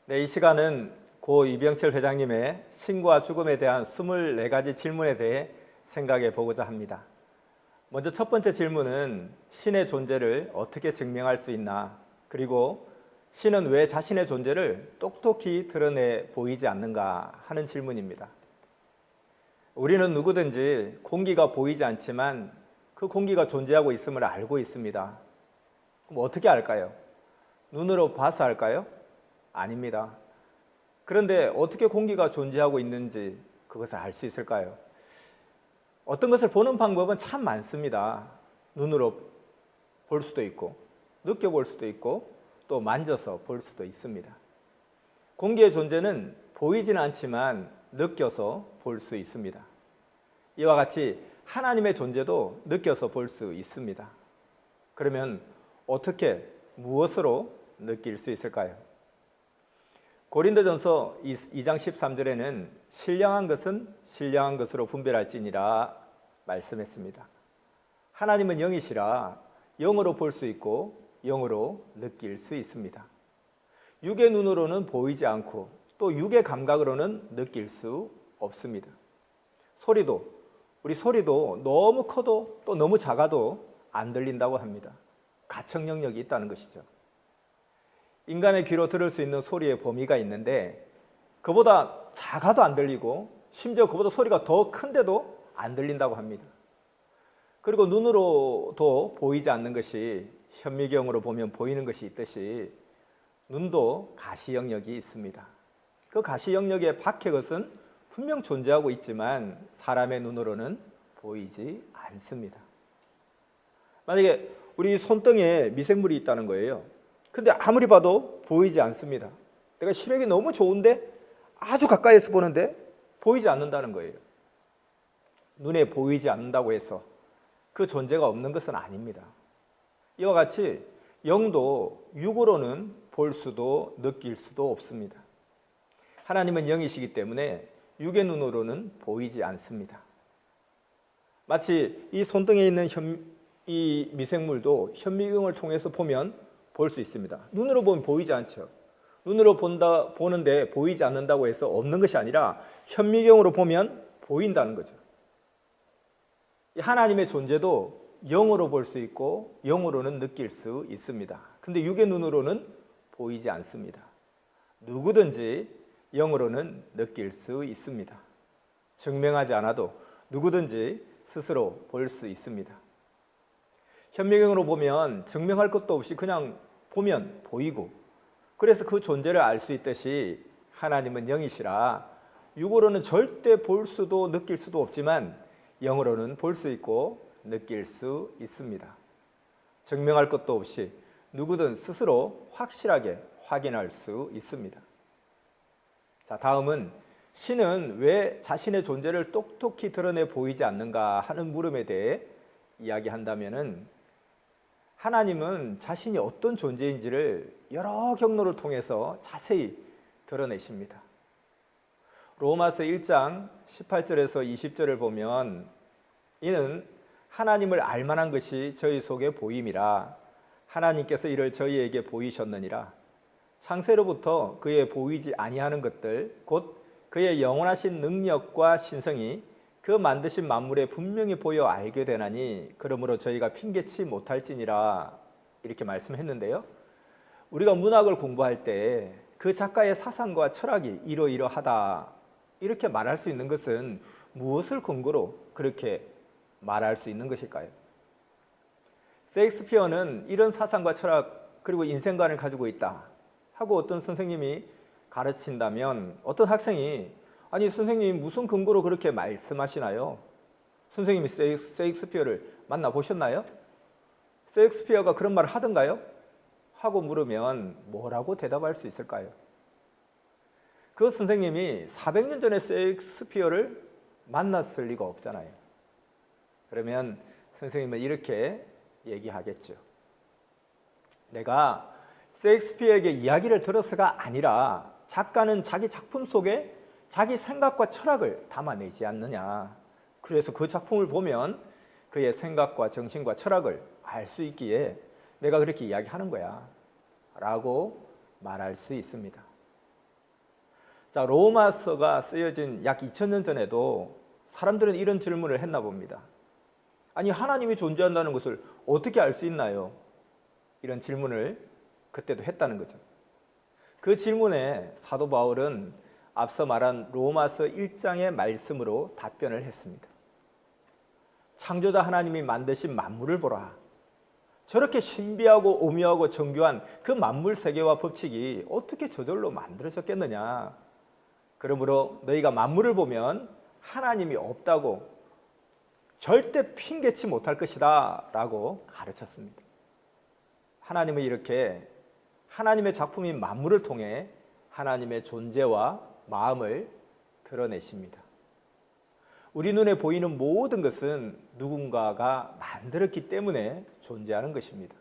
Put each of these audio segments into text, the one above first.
네, 이 시간은 고 이병철 회장님의 신과 죽음에 대한 24가지 질문에 대해 생각해 보고자 합니다. 먼저 첫 번째 질문은 신의 존재를 어떻게 증명할 수 있나? 그리고 신은 왜 자신의 존재를 똑똑히 드러내 보이지 않는가 하는 질문입니다. 우리는 누구든지 공기가 보이지 않지만 그 공기가 존재하고 있음을 알고 있습니다. 그럼 어떻게 알까요? 눈으로 봐서 알까요? 아닙니다. 그런데 어떻게 공기가 존재하고 있는지 그것을 알 수 있을까요? 어떤 것을 보는 방법은 참 많습니다. 눈으로 볼 수도 있고, 느껴볼 수도 있고, 또 만져서 볼 수도 있습니다. 공기의 존재는 보이지는 않지만 느껴서 볼 수 있습니다. 이와 같이 하나님의 존재도 느껴서 볼 수 있습니다. 그러면 어떻게, 무엇으로 느낄 수 있을까요? 고린도전서 2장 13절에는 신령한 것은 신령한 것으로 분별할지니라 말씀했습니다. 하나님은 영이시라 영으로 볼 수 있고 영으로 느낄 수 있습니다. 육의 눈으로는 보이지 않고 또 육의 감각으로는 느낄 수 없습니다. 우리 소리도 너무 커도 또 너무 작아도 안 들린다고 합니다. 가청 영역이 있다는 것이죠. 인간의 귀로 들을 수 있는 소리의 범위가 있는데 그보다 작아도 안 들리고 심지어 그보다 소리가 더 큰데도 안 들린다고 합니다. 그리고 눈으로도 보이지 않는 것이 현미경으로 보면 보이는 것이 있듯이 눈도 가시 영역이 있습니다. 그 가시 영역의 밖의 것은 분명 존재하고 있지만 사람의 눈으로는 보이지 않습니다. 만약에 우리 손등에 미생물이 있다는 거예요. 근데 아무리 봐도 보이지 않습니다. 내가 시력이 너무 좋은데 아주 가까이에서 보는데 보이지 않는다는 거예요. 눈에 보이지 않는다고 해서 그 존재가 없는 것은 아닙니다. 이와 같이 영도 육으로는 볼 수도 느낄 수도 없습니다. 하나님은 영이시기 때문에 육의 눈으로는 보이지 않습니다. 마치 이 손등에 있는 이 미생물도 현미경을 통해서 보면 볼 수 있습니다. 눈으로 보면 보이지 않죠. 눈으로 보는데 보이지 않는다고 해서 없는 것이 아니라 현미경으로 보면 보인다는 거죠. 하나님의 존재도 영으로 볼 수 있고 영으로는 느낄 수 있습니다. 근데 육의 눈으로는 보이지 않습니다. 누구든지 영으로는 느낄 수 있습니다. 증명하지 않아도 누구든지 스스로 볼 수 있습니다. 현미경으로 보면 증명할 것도 없이 그냥 보면 보이고, 그래서 그 존재를 알 수 있듯이 하나님은 영이시라 육으로는 절대 볼 수도 느낄 수도 없지만 영으로는 볼 수 있고 느낄 수 있습니다. 증명할 것도 없이 누구든 스스로 확실하게 확인할 수 있습니다. 자, 다음은 신은 왜 자신의 존재를 똑똑히 드러내 보이지 않는가 하는 물음에 대해 이야기한다면은 하나님은 자신이 어떤 존재인지를 여러 경로를 통해서 자세히 드러내십니다. 로마서 1장 18절에서 20절을 보면 이는 하나님을 알만한 것이 저희 속에 보임이라 하나님께서 이를 저희에게 보이셨느니라. 창세로부터 그의 보이지 아니하는 것들 곧 그의 영원하신 능력과 신성이 그 만드신 만물에 분명히 보여 알게 되나니 그러므로 저희가 핑계치 못할지니라 이렇게 말씀했는데요. 우리가 문학을 공부할 때 그 작가의 사상과 철학이 이러이러하다 이렇게 말할 수 있는 것은 무엇을 근거로 그렇게 말할 수 있는 것일까요? 셰익스피어는 이런 사상과 철학 그리고 인생관을 가지고 있다 하고 어떤 선생님이 가르친다면 어떤 학생이 아니 선생님 무슨 근거로 그렇게 말씀하시나요? 선생님이 셰익스피어를 만나보셨나요? 셰익스피어가 그런 말을 하던가요? 하고 물으면 뭐라고 대답할 수 있을까요? 그 선생님이 400년 전에 셰익스피어를 만났을 리가 없잖아요. 그러면 선생님은 이렇게 얘기하겠죠. 내가 셰익스피어에게 이야기를 들어서가 아니라 작가는 자기 작품 속에 자기 생각과 철학을 담아내지 않느냐. 그래서 그 작품을 보면 그의 생각과 정신과 철학을 알 수 있기에 내가 그렇게 이야기하는 거야 라고 말할 수 있습니다. 자, 로마서가 쓰여진 약 2000년 전에도 사람들은 이런 질문을 했나 봅니다. 아니, 하나님이 존재한다는 것을 어떻게 알 수 있나요? 이런 질문을 그때도 했다는 거죠. 그 질문에 사도 바울은 앞서 말한 로마서 1장의 말씀으로 답변을 했습니다. 창조자 하나님이 만드신 만물을 보라. 저렇게 신비하고 오묘하고 정교한 그 만물 세계와 법칙이 어떻게 저절로 만들어졌겠느냐. 그러므로 너희가 만물을 보면 하나님이 없다고 절대 핑계치 못할 것이다 라고 가르쳤습니다. 하나님은 이렇게 하나님의 작품인 만물을 통해 하나님의 존재와 마음을 드러내십니다. 우리 눈에 보이는 모든 것은 누군가가 만들었기 때문에 존재하는 것입니다.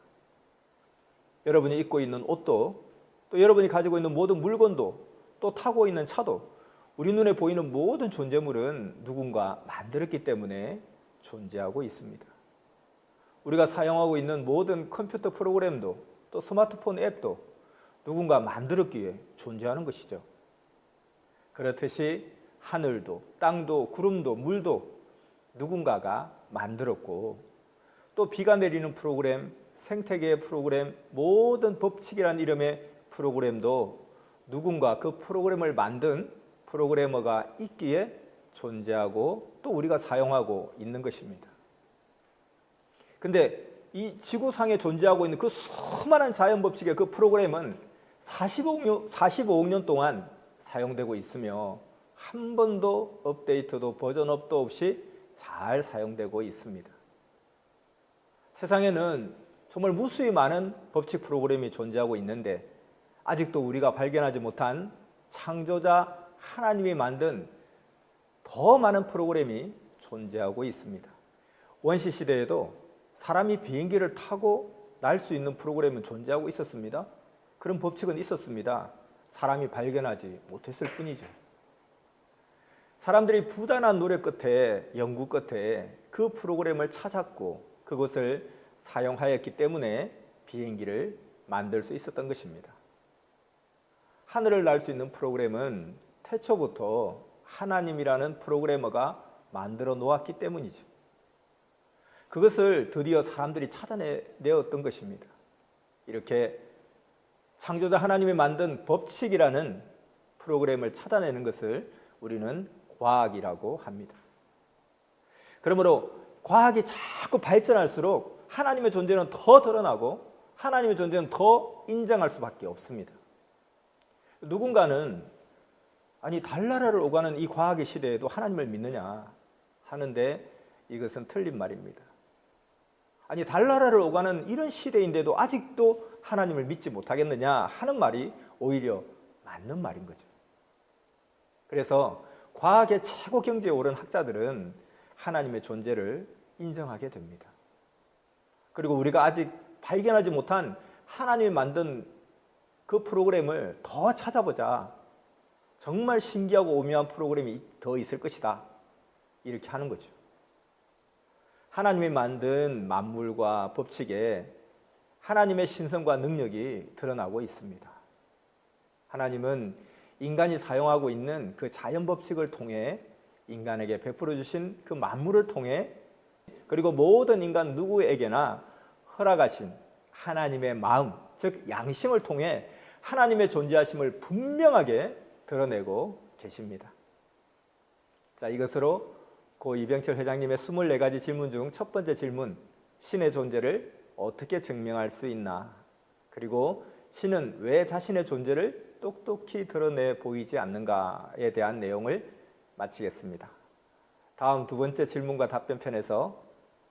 여러분이 입고 있는 옷도, 또 여러분이 가지고 있는 모든 물건도, 또 타고 있는 차도, 우리 눈에 보이는 모든 존재물은 누군가 만들었기 때문에 존재하고 있습니다. 우리가 사용하고 있는 모든 컴퓨터 프로그램도, 또 스마트폰 앱도 누군가 만들었기에 존재하는 것이죠. 그렇듯이 하늘도, 땅도, 구름도, 물도 누군가가 만들었고, 또 비가 내리는 프로그램, 생태계의 프로그램, 모든 법칙이라는 이름의 프로그램도 누군가 그 프로그램을 만든 프로그래머가 있기에 존재하고 또 우리가 사용하고 있는 것입니다. 근데 이 지구상에 존재하고 있는 그 수많은 자연 법칙의 그 프로그램은 45억 년 동안 사용되고 있으며 한 번도 업데이트도 버전업도 없이 잘 사용되고 있습니다. 세상에는 정말 무수히 많은 법칙 프로그램이 존재하고 있는데 아직도 우리가 발견하지 못한 창조자 하나님이 만든 더 많은 프로그램이 존재하고 있습니다. 원시 시대에도 사람이 비행기를 타고 날 수 있는 프로그램은 존재하고 있었습니다. 그런 법칙은 있었습니다. 사람이 발견하지 못했을 뿐이죠. 사람들이 부단한 노력 끝에, 연구 끝에 그 프로그램을 찾았고 그것을 사용하였기 때문에 비행기를 만들 수 있었던 것입니다. 하늘을 날 수 있는 프로그램은 태초부터 하나님이라는 프로그래머가 만들어 놓았기 때문이죠. 그것을 드디어 사람들이 찾아내었던 것입니다. 이렇게 창조자 하나님이 만든 법칙이라는 프로그램을 찾아내는 것을 우리는 과학이라고 합니다. 그러므로 과학이 자꾸 발전할수록 하나님의 존재는 더 드러나고 하나님의 존재는 더 인정할 수밖에 없습니다. 누군가는 아니 달나라를 오가는 이 과학의 시대에도 하나님을 믿느냐 하는데 이것은 틀린 말입니다. 아니 달나라를 오가는 이런 시대인데도 아직도 하나님을 믿지 못하겠느냐 하는 말이 오히려 맞는 말인 거죠. 그래서 과학의 최고 경지에 오른 학자들은 하나님의 존재를 인정하게 됩니다. 그리고 우리가 아직 발견하지 못한 하나님이 만든 그 프로그램을 더 찾아보자. 정말 신기하고 오묘한 프로그램이 더 있을 것이다. 이렇게 하는 거죠. 하나님이 만든 만물과 법칙에 하나님의 신성과 능력이 드러나고 있습니다. 하나님은 인간이 사용하고 있는 그 자연 법칙을 통해 인간에게 베풀어 주신 그 만물을 통해 그리고 모든 인간 누구에게나 허락하신 하나님의 마음, 즉 양심을 통해 하나님의 존재하심을 분명하게 드러내고 계십니다. 자, 이것으로 고 이병철 회장님의 24가지 질문 중 첫 번째 질문, 신의 존재를 어떻게 증명할 수 있나? 그리고 신은 왜 자신의 존재를 똑똑히 드러내 보이지 않는가에 대한 내용을 마치겠습니다. 다음 두 번째 질문과 답변 편에서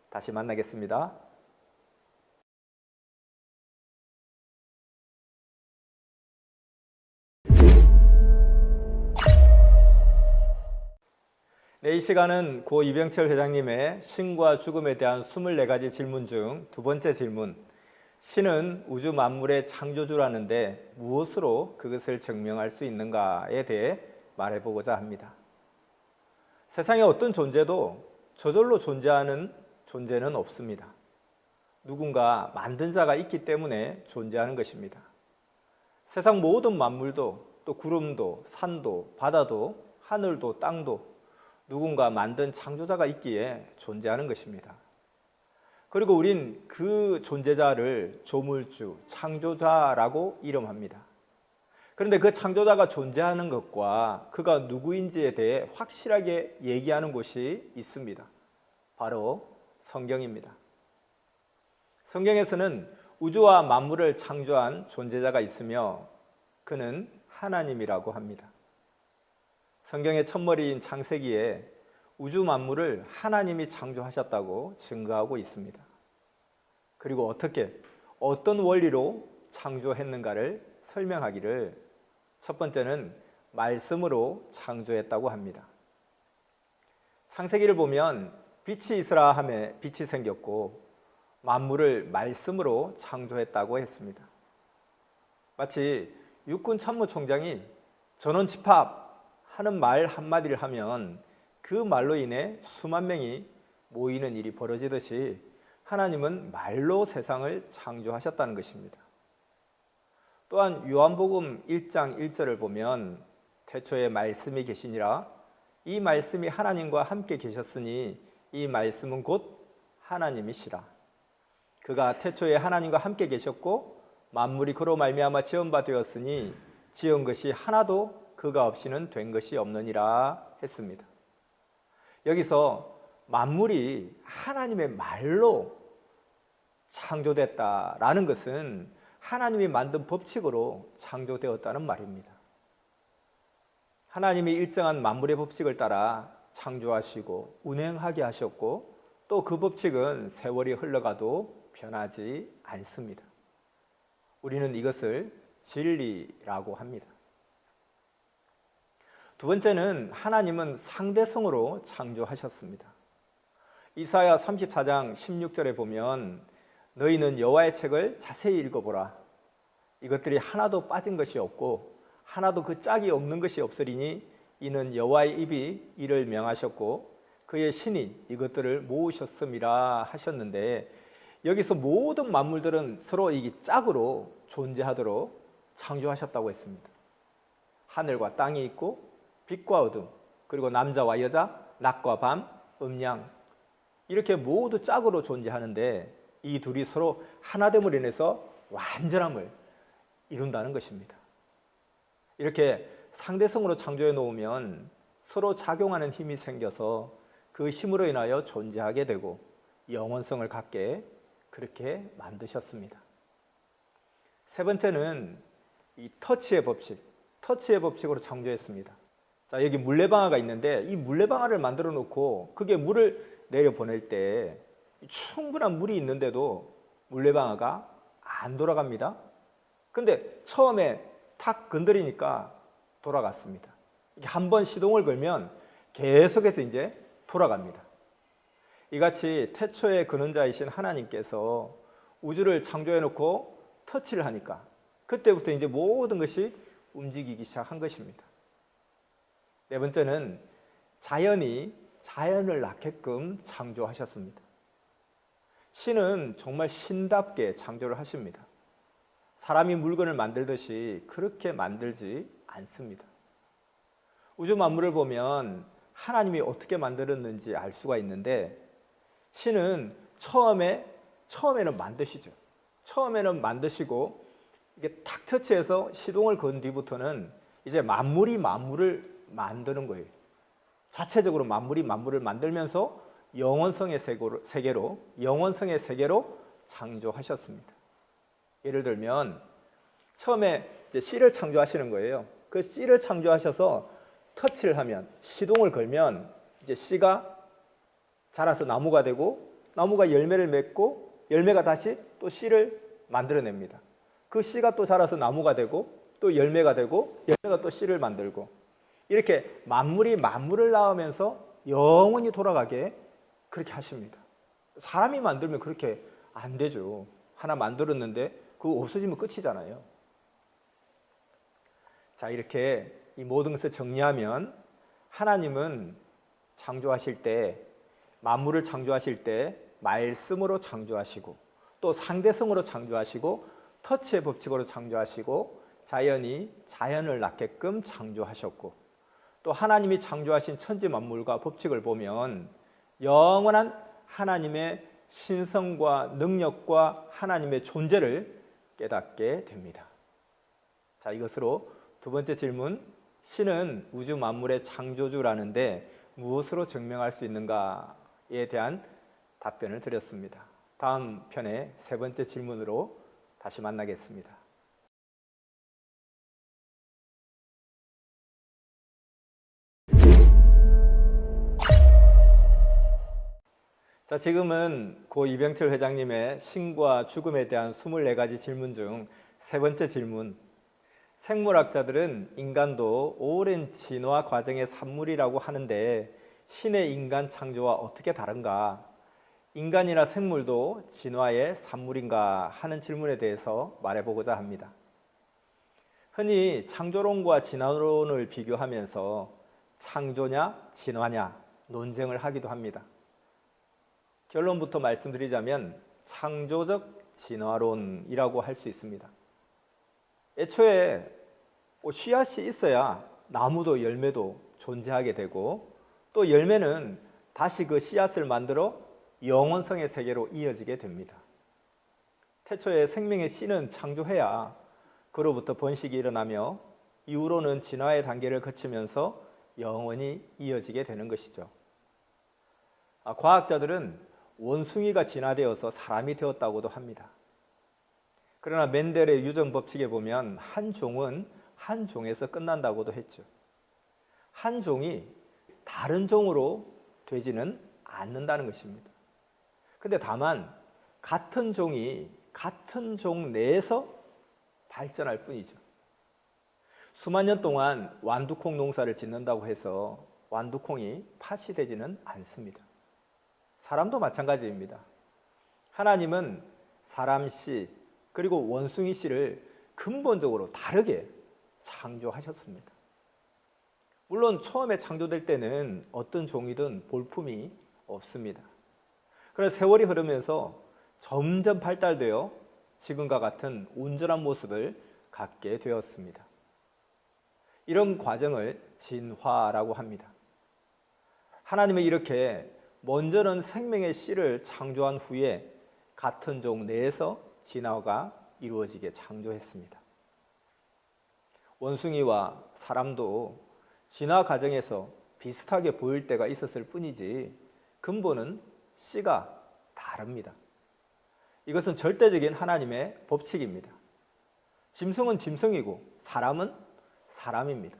다시 만나겠습니다. 네, 이 시간은 고 이병철 회장님의 신과 죽음에 대한 24가지 질문 중 두 번째 질문, 신은 우주 만물의 창조주라는데 무엇으로 그것을 증명할 수 있는가에 대해 말해보고자 합니다. 세상에 어떤 존재도 저절로 존재하는 존재는 없습니다. 누군가 만든 자가 있기 때문에 존재하는 것입니다. 세상 모든 만물도 또 구름도, 산도, 바다도, 하늘도, 땅도 누군가 만든 창조자가 있기에 존재하는 것입니다. 그리고 우린 그 존재자를 조물주, 창조자라고 이름합니다. 그런데 그 창조자가 존재하는 것과 그가 누구인지에 대해 확실하게 얘기하는 곳이 있습니다. 바로 성경입니다. 성경에서는 우주와 만물을 창조한 존재자가 있으며 그는 하나님이라고 합니다. 성경의 첫머리인 창세기에 우주 만물을 하나님이 창조하셨다고 증거하고 있습니다. 그리고 어떤 원리로 창조했는가를 설명하기를 첫 번째는 말씀으로 창조했다고 합니다. 창세기를 보면 빛이 있으라 하매 빛이 생겼고 만물을 말씀으로 창조했다고 했습니다. 마치 육군 참모총장이 전원 집합하는 말 한마디를 하면 그 말로 인해 수만 명이 모이는 일이 벌어지듯이 하나님은 말로 세상을 창조하셨다는 것입니다. 또한 요한복음 1장 1절을 보면 태초에 말씀이 계시니라 이 말씀이 하나님과 함께 계셨으니 이 말씀은 곧 하나님이시라. 그가 태초에 하나님과 함께 계셨고 만물이 그로 말미암아 지은 바 되었으니 지은 것이 하나도 그가 없이는 된 것이 없느니라 했습니다. 여기서 만물이 하나님의 말로 창조됐다라는 것은 하나님이 만든 법칙으로 창조되었다는 말입니다. 하나님이 일정한 만물의 법칙을 따라 창조하시고 운행하게 하셨고 또 그 법칙은 세월이 흘러가도 변하지 않습니다. 우리는 이것을 진리라고 합니다. 두 번째는 하나님은 상대성으로 창조하셨습니다. 이사야 34장 16절에 보면 너희는 여호와의 책을 자세히 읽어보라. 이것들이 하나도 빠진 것이 없고 하나도 그 짝이 없는 것이 없으리니 이는 여호와의 입이 이를 명하셨고 그의 신이 이것들을 모으셨음이라 하셨는데 여기서 모든 만물들은 서로 이 짝으로 존재하도록 창조하셨다고 했습니다. 하늘과 땅이 있고 빛과 어둠, 그리고 남자와 여자, 낮과 밤, 음양 이렇게 모두 짝으로 존재하는데 이 둘이 서로 하나됨으로 인해서 완전함을 이룬다는 것입니다. 이렇게 상대성으로 창조해 놓으면 서로 작용하는 힘이 생겨서 그 힘으로 인하여 존재하게 되고 영원성을 갖게 그렇게 만드셨습니다. 세 번째는 이 터치의 법칙으로 창조했습니다. 자, 여기 물레방아가 있는데 이 물레방아를 만들어 놓고 그게 물을 내려 보낼 때 충분한 물이 있는데도 물레방아가 안 돌아갑니다. 근데 처음에 탁 건드리니까 돌아갔습니다. 한 번 시동을 걸면 계속해서 이제 돌아갑니다. 이같이 태초의 근원자이신 하나님께서 우주를 창조해 놓고 터치를 하니까 그때부터 이제 모든 것이 움직이기 시작한 것입니다. 네 번째는 자연이 자연을 낳게끔 창조하셨습니다. 신은 정말 신답게 창조를 하십니다. 사람이 물건을 만들듯이 그렇게 만들지 않습니다. 우주 만물을 보면 하나님이 어떻게 만들었는지 알 수가 있는데 신은 처음에는 만드시죠. 처음에는 만드시고 이게 탁 터치해서 시동을 건 뒤부터는 이제 만물이 만물을 만드는 거예요. 자체적으로 만물이 만물을 만들면서 영원성의 세계로 창조하셨습니다. 예를 들면 처음에 이제 씨를 창조하시는 거예요. 그 씨를 창조하셔서 터치를 하면 시동을 걸면 이제 씨가 자라서 나무가 되고 나무가 열매를 맺고 열매가 다시 또 씨를 만들어냅니다. 그 씨가 또 자라서 나무가 되고 또 열매가 되고 열매가 또 씨를 만들고 이렇게 만물이 만물을 낳으면서 영원히 돌아가게 그렇게 하십니다. 사람이 만들면 그렇게 안 되죠. 하나 만들었는데 그거 없어지면 끝이잖아요. 자, 이렇게 이 모든 것을 정리하면 하나님은 창조하실 때 만물을 창조하실 때 말씀으로 창조하시고 또 상대성으로 창조하시고 터치의 법칙으로 창조하시고 자연이 자연을 낳게끔 창조하셨고, 또 하나님이 창조하신 천지 만물과 법칙을 보면 영원한 하나님의 신성과 능력과 하나님의 존재를 깨닫게 됩니다. 자, 이것으로 두 번째 질문, 신은 우주 만물의 창조주라는데 무엇으로 증명할 수 있는가에 대한 답변을 드렸습니다. 다음 편의 세 번째 질문으로 다시 만나겠습니다. 자, 지금은 고 이병철 회장님의 신과 죽음에 대한 24가지 질문 중 세 번째 질문, 생물학자들은 인간도 오랜 진화 과정의 산물이라고 하는데 신의 인간 창조와 어떻게 다른가? 인간이나 생물도 진화의 산물인가 하는 질문에 대해서 말해보고자 합니다. 흔히 창조론과 진화론을 비교하면서 창조냐 진화냐 논쟁을 하기도 합니다. 결론부터 말씀드리자면 창조적 진화론이라고 할 수 있습니다. 애초에 씨앗이 있어야 나무도 열매도 존재하게 되고, 또 열매는 다시 그 씨앗을 만들어 영원성의 세계로 이어지게 됩니다. 태초에 생명의 씨는 창조해야 그로부터 번식이 일어나며 이후로는 진화의 단계를 거치면서 영원히 이어지게 되는 것이죠. 과학자들은 원숭이가 진화되어서 사람이 되었다고도 합니다. 그러나 멘델의 유전 법칙에 보면 한 종은 한 종에서 끝난다고도 했죠. 한 종이 다른 종으로 되지는 않는다는 것입니다. 근데 다만 같은 종이 같은 종 내에서 발전할 뿐이죠. 수만 년 동안 완두콩 농사를 짓는다고 해서 완두콩이 팥이 되지는 않습니다. 사람도 마찬가지입니다. 하나님은 사람 씨 그리고 원숭이 씨를 근본적으로 다르게 창조하셨습니다. 물론 처음에 창조될 때는 어떤 종이든 볼품이 없습니다. 그러나 세월이 흐르면서 점점 발달되어 지금과 같은 온전한 모습을 갖게 되었습니다. 이런 과정을 진화라고 합니다. 하나님은 이렇게 먼저는 생명의 씨를 창조한 후에 같은 종 내에서 진화가 이루어지게 창조했습니다. 원숭이와 사람도 진화 과정에서 비슷하게 보일 때가 있었을 뿐이지 근본은 씨가 다릅니다. 이것은 절대적인 하나님의 법칙입니다. 짐승은 짐승이고 사람은 사람입니다.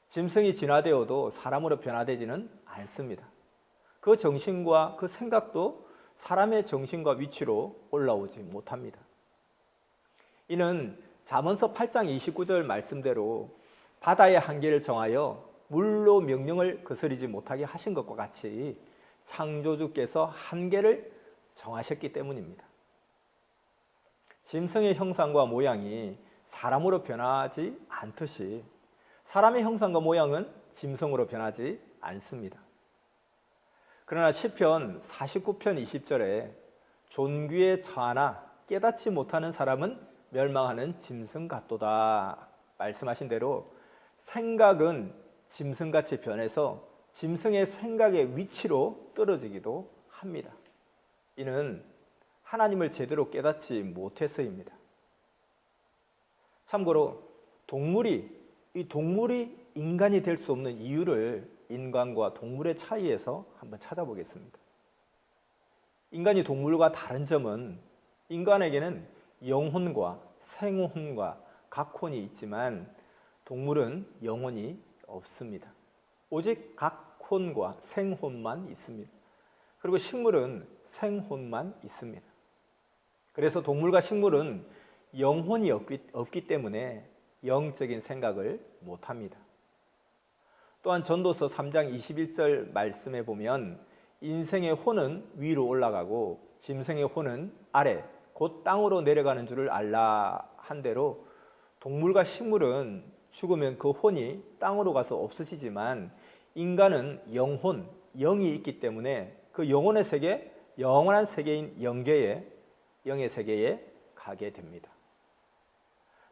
짐승이 진화되어도 사람으로 변화되지는 않습니다. 그 정신과 그 생각도 사람의 정신과 위치로 올라오지 못합니다. 이는 잠언서 8장 29절 말씀대로 바다의 한계를 정하여 물로 명령을 거스르지 못하게 하신 것과 같이 창조주께서 한계를 정하셨기 때문입니다. 짐승의 형상과 모양이 사람으로 변하지 않듯이 사람의 형상과 모양은 짐승으로 변하지 않습니다. 그러나 시편 49편 20절에 존귀에 처하나 깨닫지 못하는 사람은 멸망하는 짐승 같도다 말씀하신 대로 생각은 짐승같이 변해서 짐승의 생각의 위치로 떨어지기도 합니다. 이는 하나님을 제대로 깨닫지 못해서입니다. 참고로 동물이 인간이 될 수 없는 이유를 인간과 동물의 차이에서 한번 찾아보겠습니다. 인간이 동물과 다른 점은 인간에게는 영혼과 생혼과 각혼이 있지만 동물은 영혼이 없습니다. 오직 각혼과 생혼만 있습니다. 그리고 식물은 생혼만 있습니다. 그래서 동물과 식물은 영혼이 없기 때문에 영적인 생각을 못합니다. 또한 전도서 3장 21절 말씀에 보면 인생의 혼은 위로 올라가고 짐승의 혼은 아래 곧 땅으로 내려가는 줄을 알라 한 대로 동물과 식물은 죽으면 그 혼이 땅으로 가서 없어지지만 인간은 영혼, 영이 있기 때문에 그 영혼의 세계, 영원한 세계인 영계에, 영의 세계에 가게 됩니다.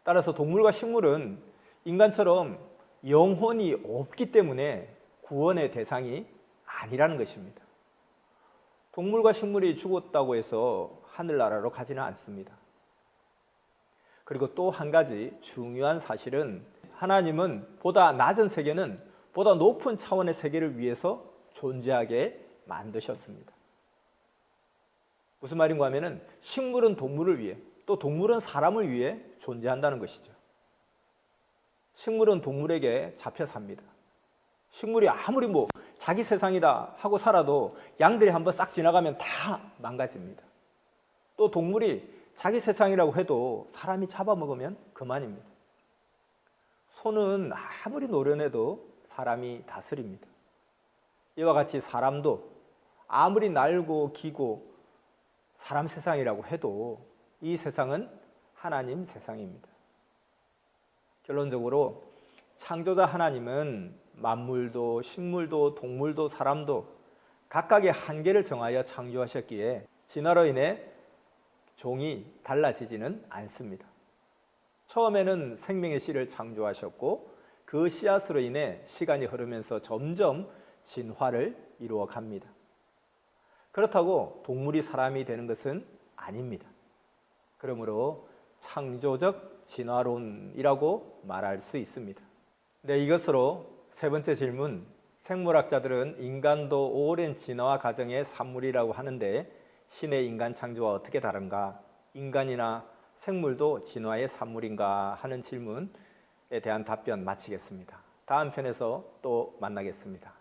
따라서 동물과 식물은 인간처럼 영혼이 없기 때문에 구원의 대상이 아니라는 것입니다. 동물과 식물이 죽었다고 해서 하늘나라로 가지는 않습니다. 그리고 또 한 가지 중요한 사실은 하나님은 보다 낮은 세계는 보다 높은 차원의 세계를 위해서 존재하게 만드셨습니다. 무슨 말인가 하면은 식물은 동물을 위해 또 동물은 사람을 위해 존재한다는 것이죠. 식물은 동물에게 잡혀 삽니다. 식물이 아무리 자기 세상이다 하고 살아도 양들이 한번 싹 지나가면 다 망가집니다. 또 동물이 자기 세상이라고 해도 사람이 잡아먹으면 그만입니다. 소는 아무리 노련해도 사람이 다스립니다. 이와 같이 사람도 아무리 날고 기고 사람 세상이라고 해도 이 세상은 하나님 세상입니다. 결론적으로 창조자 하나님은 만물도 식물도 동물도 사람도 각각의 한계를 정하여 창조하셨기에 진화로 인해 종이 달라지지는 않습니다. 처음에는 생명의 씨를 창조하셨고 그 씨앗으로 인해 시간이 흐르면서 점점 진화를 이루어 갑니다. 그렇다고 동물이 사람이 되는 것은 아닙니다. 그러므로 창조적 진화론이라고 말할 수 있습니다. 네, 이것으로 세 번째 질문, 생물학자들은 인간도 오랜 진화 과정의 산물이라고 하는데 신의 인간 창조와 어떻게 다른가? 인간이나 생물도 진화의 산물인가? 하는 질문에 대한 답변 마치겠습니다. 다음 편에서 또 만나겠습니다.